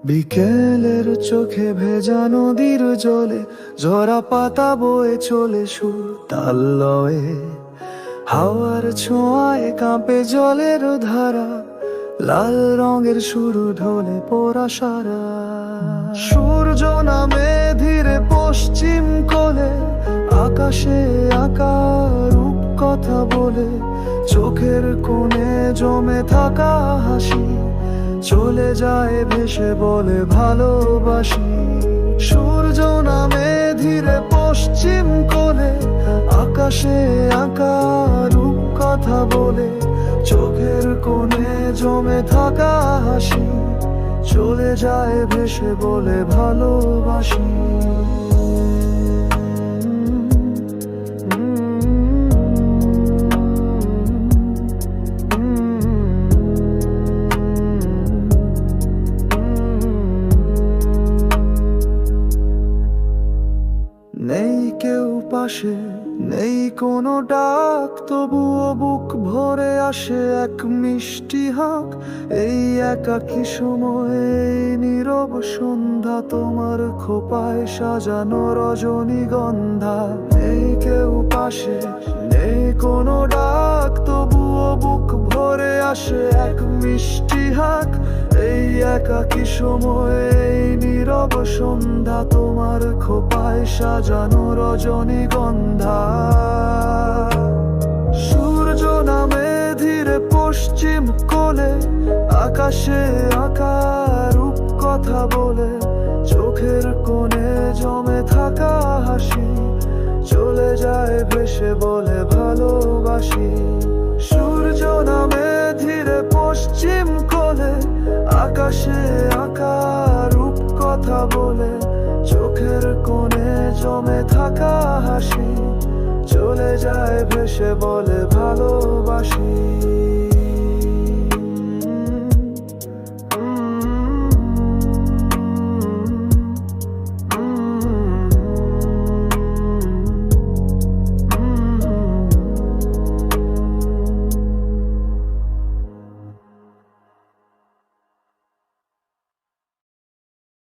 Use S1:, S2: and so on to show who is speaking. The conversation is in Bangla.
S1: বিকেলের চোখে ভেজা নদীর জলে ঝরা পাতা বয়ে চলে সুর তাল লয়ে, হাওয়ার ছোঁয়ায় কাঁপে জলের ধারা, লাল রঙের শুরু ঢোলে পোড়া সারা। সূর্য নামে ধীরে পশ্চিম কোলে, আকাশে আঁকা রূপ কথা বলে, চোখের কোণে জমে থাকা হাসি চলে যায় ভেসে বলে ভালোবাসি। সূর্য নামে ধীরে পশ্চিম কোলে, আকাশে আঁকা রূপ কথা বলে, চোখের কোণে জমে থাকা হাসি চলে যায় ভেসে বলে ভালোবাসি। নেই কেউ পাশে, নেই কোনো ডাক, তবুও বুক ভরে আসে এক মিষ্টি হাঁক। এই একাকী সময়ে এই নীরব সন্ধ্যা, তোমার খোপায় সাজানো রজনীগন্ধা। নেই কেউ পাশে, নেই কোনো ডাক, তবুও বুক ভরে আসে এক মিষ্টি হাঁক। এই একাকী সময়ে এই নীরব সন্ধ্যা, তোমার খোপায় সাজানো রজনীগন্ধা। সূর্য নামে ধীরে পশ্চিম কোলে, আকাশে আঁকা রূপ কথা বলে, চোখের কোণে জমে থাকা হাসি চলে যায় ভেসে বলে ভালোবাসি। সূর্য নামে ধীরে পশ্চিম কোলে, আকাশে আঁকা রূপ কথা বলে, চোখের কোণে জমে থাকা হাসি চলে যায় ভেসে বলে ভালোবাসি।